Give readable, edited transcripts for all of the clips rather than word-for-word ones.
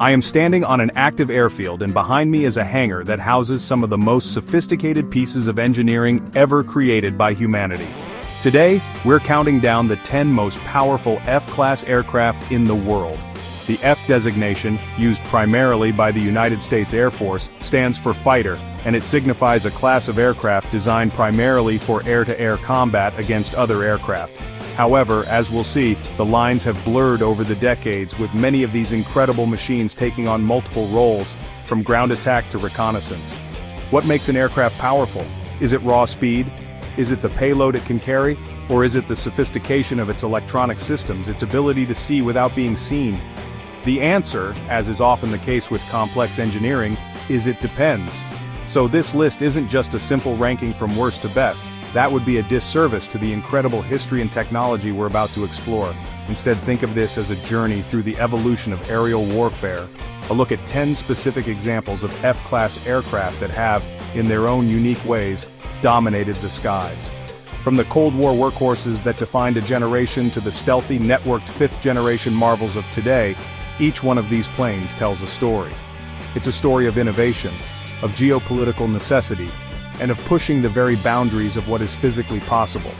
I am standing on an active airfield and behind me is a hangar that houses some of the most sophisticated pieces of engineering ever created by humanity. Today, we're counting down the 10 most powerful F-class aircraft in the world. The F designation, used primarily by the United States Air Force, stands for fighter, and it signifies a class of aircraft designed primarily for air-to-air combat against other aircraft. However, as we'll see, the lines have blurred over the decades, with many of these incredible machines taking on multiple roles, from ground attack to reconnaissance. What makes an aircraft powerful? Is it raw speed? Is it the payload it can carry? Or is it the sophistication of its electronic systems, its ability to see without being seen? The answer, as is often the case with complex engineering, is it depends. So this list isn't just a simple ranking from worst to best. That would be a disservice to the incredible history and technology we're about to explore. Instead, think of this as a journey through the evolution of aerial warfare, a look at 10 specific examples of F-class aircraft that have, in their own unique ways, dominated the skies. From the Cold War workhorses that defined a generation to the stealthy, networked fifth-generation marvels of today, each one of these planes tells a story. It's a story of innovation, of geopolitical necessity, and of pushing the very boundaries of what is physically possible.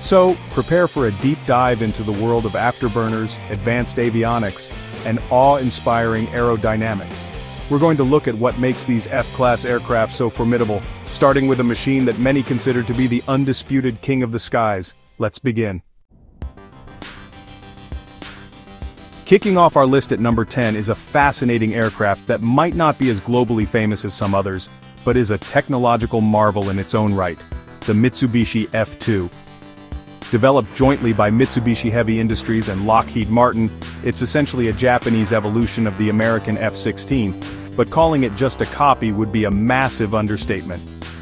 So, prepare for a deep dive into the world of afterburners, advanced avionics, and awe-inspiring aerodynamics. We're going to look at what makes these F-class aircraft so formidable, starting with a machine that many consider to be the undisputed king of the skies. Let's begin. Kicking off our list at number 10 is a fascinating aircraft that might not be as globally famous as some others, but is a technological marvel in its own right, the Mitsubishi F2. Developed jointly by Mitsubishi Heavy Industries and Lockheed Martin, it's essentially a Japanese evolution of the American F-16, but calling it just a copy would be a massive understatement.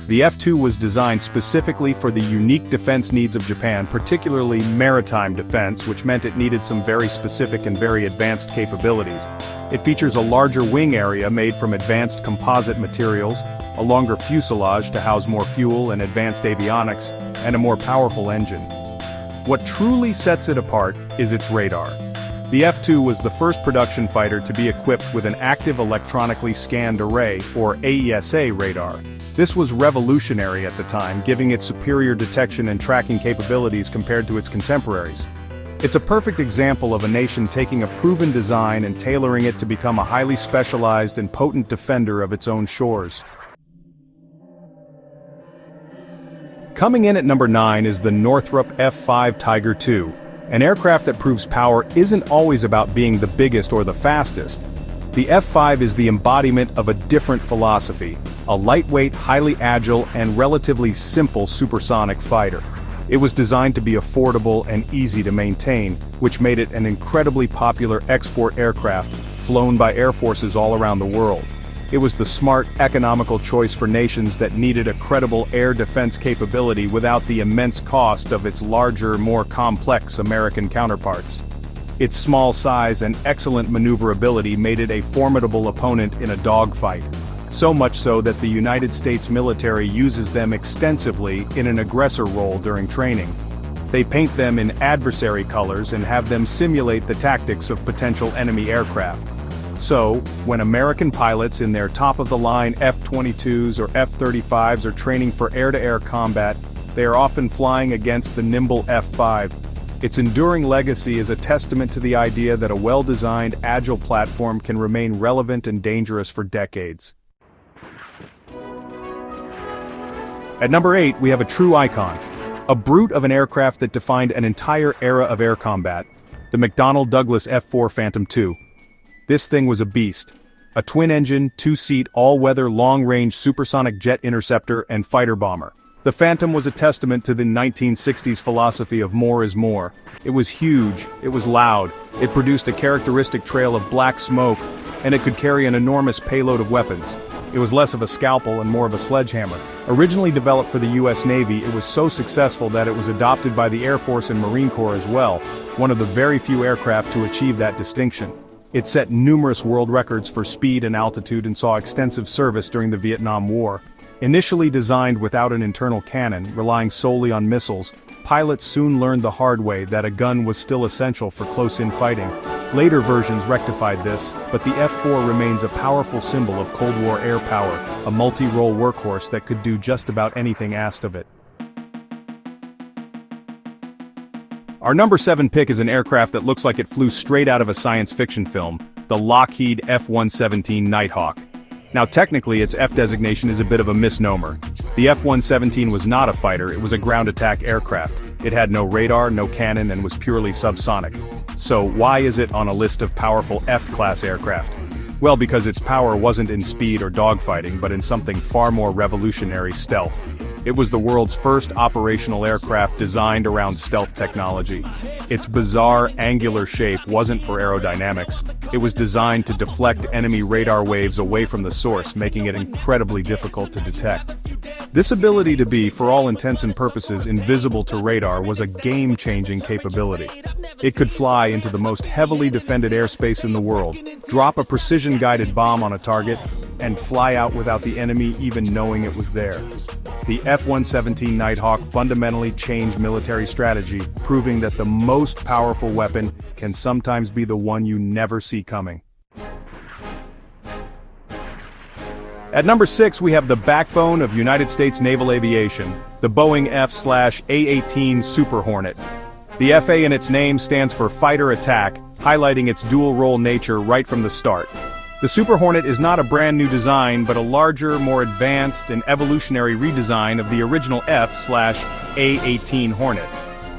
The F2 was designed specifically for the unique defense needs of Japan, particularly maritime defense, which meant it needed some very specific and very advanced capabilities. It features a larger wing area made from advanced composite materials, a longer fuselage to house more fuel and advanced avionics, and a more powerful engine. What truly sets it apart is its radar. The F2 was the first production fighter to be equipped with an active electronically scanned array, or AESA radar. This was revolutionary at the time, giving it superior detection and tracking capabilities compared to its contemporaries. It's a perfect example of a nation taking a proven design and tailoring it to become a highly specialized and potent defender of its own shores. Coming in at number 9 is the Northrop F-5 Tiger II, an aircraft that proves power isn't always about being the biggest or the fastest. The F-5 is the embodiment of a different philosophy, a lightweight, highly agile, and relatively simple supersonic fighter. It was designed to be affordable and easy to maintain, which made it an incredibly popular export aircraft, flown by air forces all around the world. It was the smart, economical choice for nations that needed a credible air defense capability without the immense cost of its larger, more complex American counterparts. Its small size and excellent maneuverability made it a formidable opponent in a dogfight. So much so that the United States military uses them extensively in an aggressor role during training. They paint them in adversary colors and have them simulate the tactics of potential enemy aircraft. So, when American pilots in their top-of-the-line F-22s or F-35s are training for air-to-air combat, they are often flying against the nimble F-5. Its enduring legacy is a testament to the idea that a well-designed, agile platform can remain relevant and dangerous for decades. At number 8, we have a true icon, a brute of an aircraft that defined an entire era of air combat, the McDonnell Douglas F-4 Phantom II. This thing was a beast. A twin-engine, two-seat, all-weather, long-range supersonic jet interceptor and fighter bomber. The Phantom was a testament to the 1960s philosophy of more is more. It was huge, it was loud, it produced a characteristic trail of black smoke, and it could carry an enormous payload of weapons. It was less of a scalpel and more of a sledgehammer. Originally developed for the US Navy, it was so successful that it was adopted by the Air Force and Marine Corps as well, one of the very few aircraft to achieve that distinction. It set numerous world records for speed and altitude and saw extensive service during the Vietnam War. Initially designed without an internal cannon, relying solely on missiles, pilots soon learned the hard way that a gun was still essential for close-in fighting. Later versions rectified this, but the F-4 remains a powerful symbol of Cold War air power, a multi-role workhorse that could do just about anything asked of it. Our number 7 pick is an aircraft that looks like it flew straight out of a science fiction film, the Lockheed F-117 Nighthawk. Now technically its F designation is a bit of a misnomer. The F-117 was not a fighter, it was a ground attack aircraft. It had no radar, no cannon, and was purely subsonic. So why is it on a list of powerful F-class aircraft? Well, because its power wasn't in speed or dogfighting, but in something far more revolutionary: stealth. It was the world's first operational aircraft designed around stealth technology. Its bizarre, angular shape wasn't for aerodynamics. It was designed to deflect enemy radar waves away from the source, making it incredibly difficult to detect. This ability to be, for all intents and purposes, invisible to radar was a game-changing capability. It could fly into the most heavily defended airspace in the world, drop a precision-guided bomb on a target, and fly out without the enemy even knowing it was there. The F-117 Nighthawk fundamentally changed military strategy, proving that the most powerful weapon can sometimes be the one you never see coming. At number 6 we have the backbone of United States naval aviation, the Boeing F/A-18 Super Hornet. The FA in its name stands for Fighter Attack, highlighting its dual-role nature right from the start. The Super Hornet is not a brand new design, but a larger, more advanced, and evolutionary redesign of the original F/A-18 Hornet.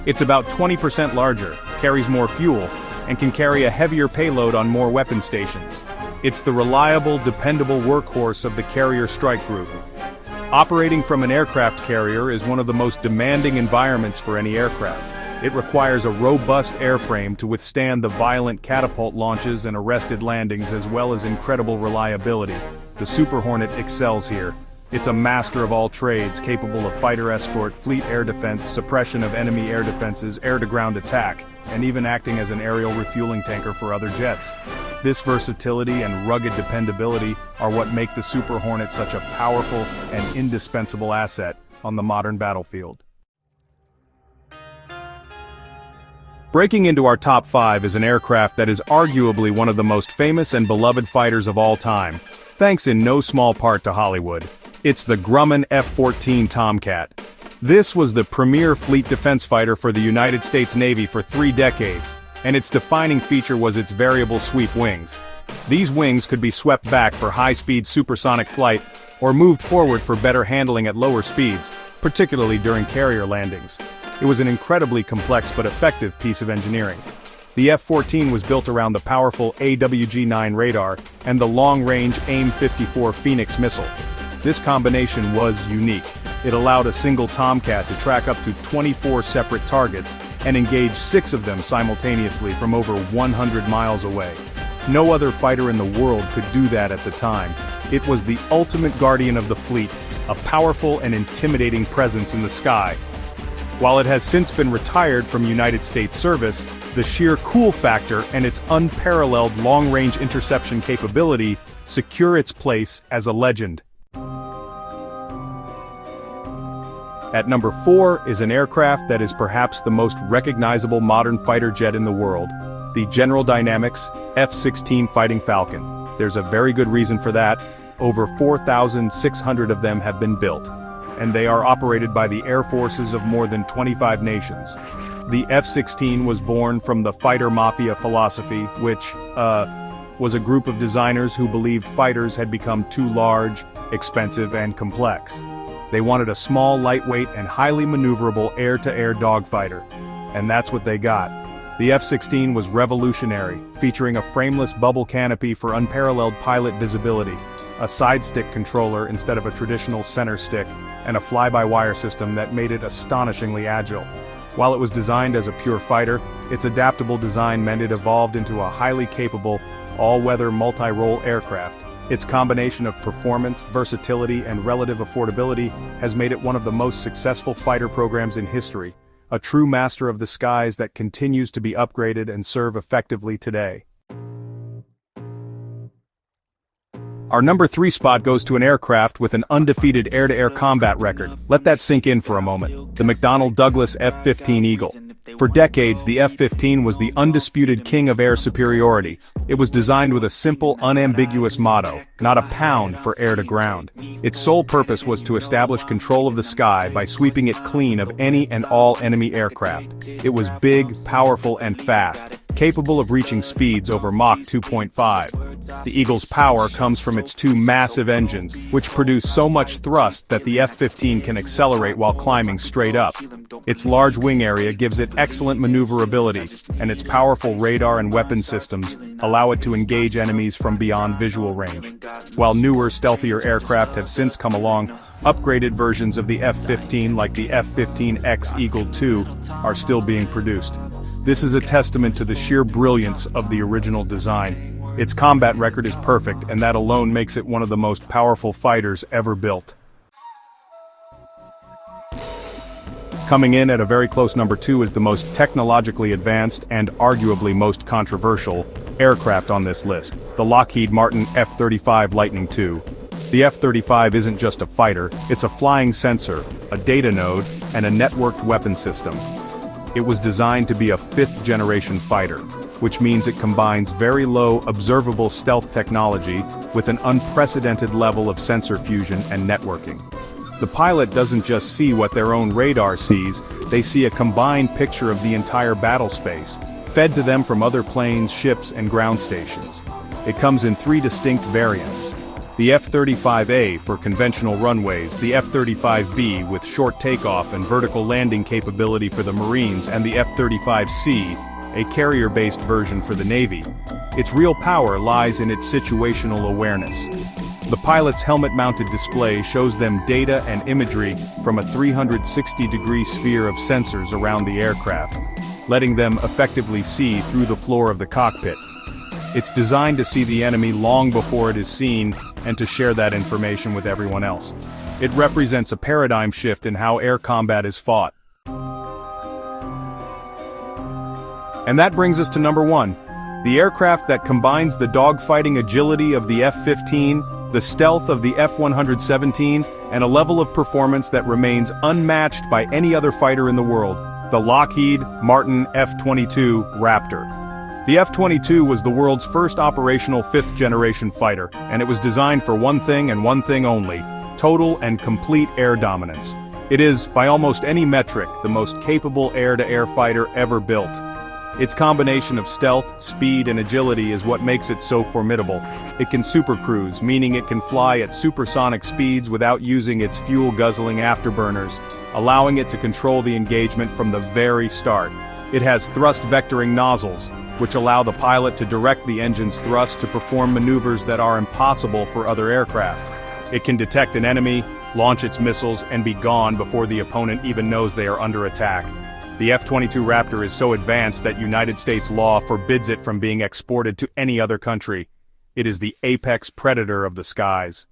It's about 20% larger, carries more fuel, and can carry a heavier payload on more weapon stations. It's the reliable, dependable workhorse of the Carrier Strike Group. Operating from an aircraft carrier is one of the most demanding environments for any aircraft. It requires a robust airframe to withstand the violent catapult launches and arrested landings, as well as incredible reliability. The Super Hornet excels here. It's a master of all trades, capable of fighter escort, fleet air defense, suppression of enemy air defenses, air-to-ground attack, and even acting as an aerial refueling tanker for other jets. This versatility and rugged dependability are what make the Super Hornet such a powerful and indispensable asset on the modern battlefield. Breaking into our top 5 is an aircraft that is arguably one of the most famous and beloved fighters of all time, thanks in no small part to Hollywood. It's the Grumman F-14 Tomcat. This was the premier fleet defense fighter for the United States Navy for 3 decades, and its defining feature was its variable sweep wings. These wings could be swept back for high-speed supersonic flight, or moved forward for better handling at lower speeds, particularly during carrier landings. It was an incredibly complex but effective piece of engineering. The F-14 was built around the powerful AWG-9 radar and the long-range AIM-54 Phoenix missile. This combination was unique. It allowed a single Tomcat to track up to 24 separate targets and engage 6 of them simultaneously from over 100 miles away. No other fighter in the world could do that at the time. It was the ultimate guardian of the fleet, a powerful and intimidating presence in the sky. While it has since been retired from United States service, the sheer cool factor and its unparalleled long-range interception capability secure its place as a legend. At number 4 is an aircraft that is perhaps the most recognizable modern fighter jet in the world, the General Dynamics F-16 Fighting Falcon. There's a very good reason for that. Over 4,600 of them have been built, and they are operated by the air forces of more than 25 nations. The F-16 was born from the fighter mafia philosophy, which, was a group of designers who believed fighters had become too large, expensive, and complex. They wanted a small, lightweight, and highly maneuverable air-to-air dogfighter, and that's what they got. The F-16 was revolutionary, featuring a frameless bubble canopy for unparalleled pilot visibility, a side stick controller instead of a traditional center stick, and a fly-by-wire system that made it astonishingly agile. While it was designed as a pure fighter, its adaptable design meant it evolved into a highly capable, all-weather multi-role aircraft. Its combination of performance, versatility, and relative affordability has made it one of the most successful fighter programs in history, a true master of the skies that continues to be upgraded and serve effectively today. Our number 3 spot goes to an aircraft with an undefeated air-to-air combat record. Let that sink in for a moment. The McDonnell Douglas F-15 Eagle. For decades, the F-15 was the undisputed king of air superiority. It was designed with a simple, unambiguous motto, not a pound for air to ground. Its sole purpose was to establish control of the sky by sweeping it clean of any and all enemy aircraft. It was big, powerful, and fast, capable of reaching speeds over Mach 2.5. The Eagle's power comes from its two massive engines, which produce so much thrust that the F-15 can accelerate while climbing straight up. Its large wing area gives it excellent maneuverability, and its powerful radar and weapon systems allow it to engage enemies from beyond visual range. While newer, stealthier aircraft have since come along, upgraded versions of the F-15 like the F-15X Eagle II are still being produced. This is a testament to the sheer brilliance of the original design. Its combat record is perfect, and that alone makes it one of the most powerful fighters ever built. Coming in at a very close number 2 is the most technologically advanced and arguably most controversial aircraft on this list, the Lockheed Martin F-35 Lightning II. The F-35 isn't just a fighter, it's a flying sensor, a data node, and a networked weapon system. It was designed to be a fifth-generation fighter, which means it combines very low, observable stealth technology with an unprecedented level of sensor fusion and networking. The pilot doesn't just see what their own radar sees, they see a combined picture of the entire battle space, fed to them from other planes, ships, and ground stations. It comes in 3 distinct variants. The F-35A for conventional runways, the F-35B with short takeoff and vertical landing capability for the Marines, and the F-35C, a carrier-based version for the Navy. Its real power lies in its situational awareness. The pilot's helmet-mounted display shows them data and imagery from a 360-degree sphere of sensors around the aircraft, letting them effectively see through the floor of the cockpit. It's designed to see the enemy long before it is seen and to share that information with everyone else. It represents a paradigm shift in how air combat is fought. And that brings us to number 1. The aircraft that combines the dogfighting agility of the F-15, the stealth of the F-117, and a level of performance that remains unmatched by any other fighter in the world, the Lockheed Martin F-22 Raptor. The F-22 was the world's first operational fifth-generation fighter, and it was designed for one thing and one thing only: total and complete air dominance. It is, by almost any metric, the most capable air-to-air fighter ever built. Its combination of stealth, speed, and agility is what makes it so formidable. It can supercruise, meaning it can fly at supersonic speeds without using its fuel-guzzling afterburners, allowing it to control the engagement from the very start. It has thrust-vectoring nozzles, which allow the pilot to direct the engine's thrust to perform maneuvers that are impossible for other aircraft. It can detect an enemy, launch its missiles, and be gone before the opponent even knows they are under attack. The F-22 Raptor is so advanced that United States law forbids it from being exported to any other country. It is the apex predator of the skies.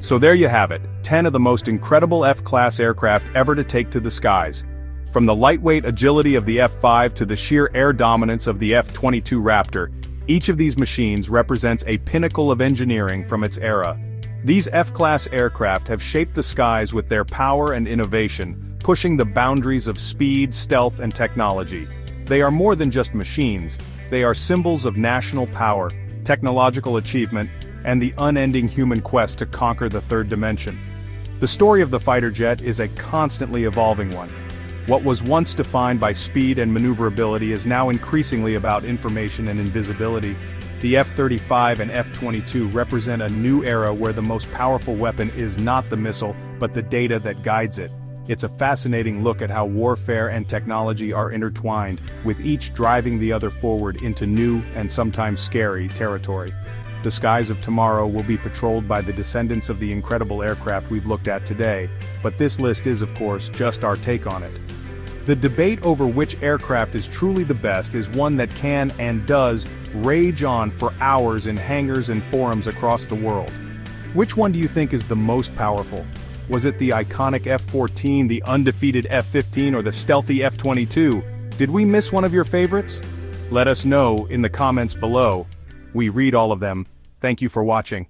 So there you have it, 10 of the most incredible F-class aircraft ever to take to the skies. From the lightweight agility of the F-5 to the sheer air dominance of the F-22 Raptor, each of these machines represents a pinnacle of engineering from its era. These F-class aircraft have shaped the skies with their power and innovation, pushing the boundaries of speed, stealth, and technology. They are more than just machines, they are symbols of national power, technological achievement, and the unending human quest to conquer the third dimension. The story of the fighter jet is a constantly evolving one. What was once defined by speed and maneuverability is now increasingly about information and invisibility. The F-35 and F-22 represent a new era where the most powerful weapon is not the missile, but the data that guides it. It's a fascinating look at how warfare and technology are intertwined, with each driving the other forward into new and sometimes scary territory. The skies of tomorrow will be patrolled by the descendants of the incredible aircraft we've looked at today, but this list is, of course, just our take on it. The debate over which aircraft is truly the best is one that can and does rage on for hours in hangars and forums across the world. Which one do you think is the most powerful? Was it the iconic F-14, the undefeated F-15, or the stealthy F-22? Did we miss one of your favorites? Let us know in the comments below. We read all of them. Thank you for watching.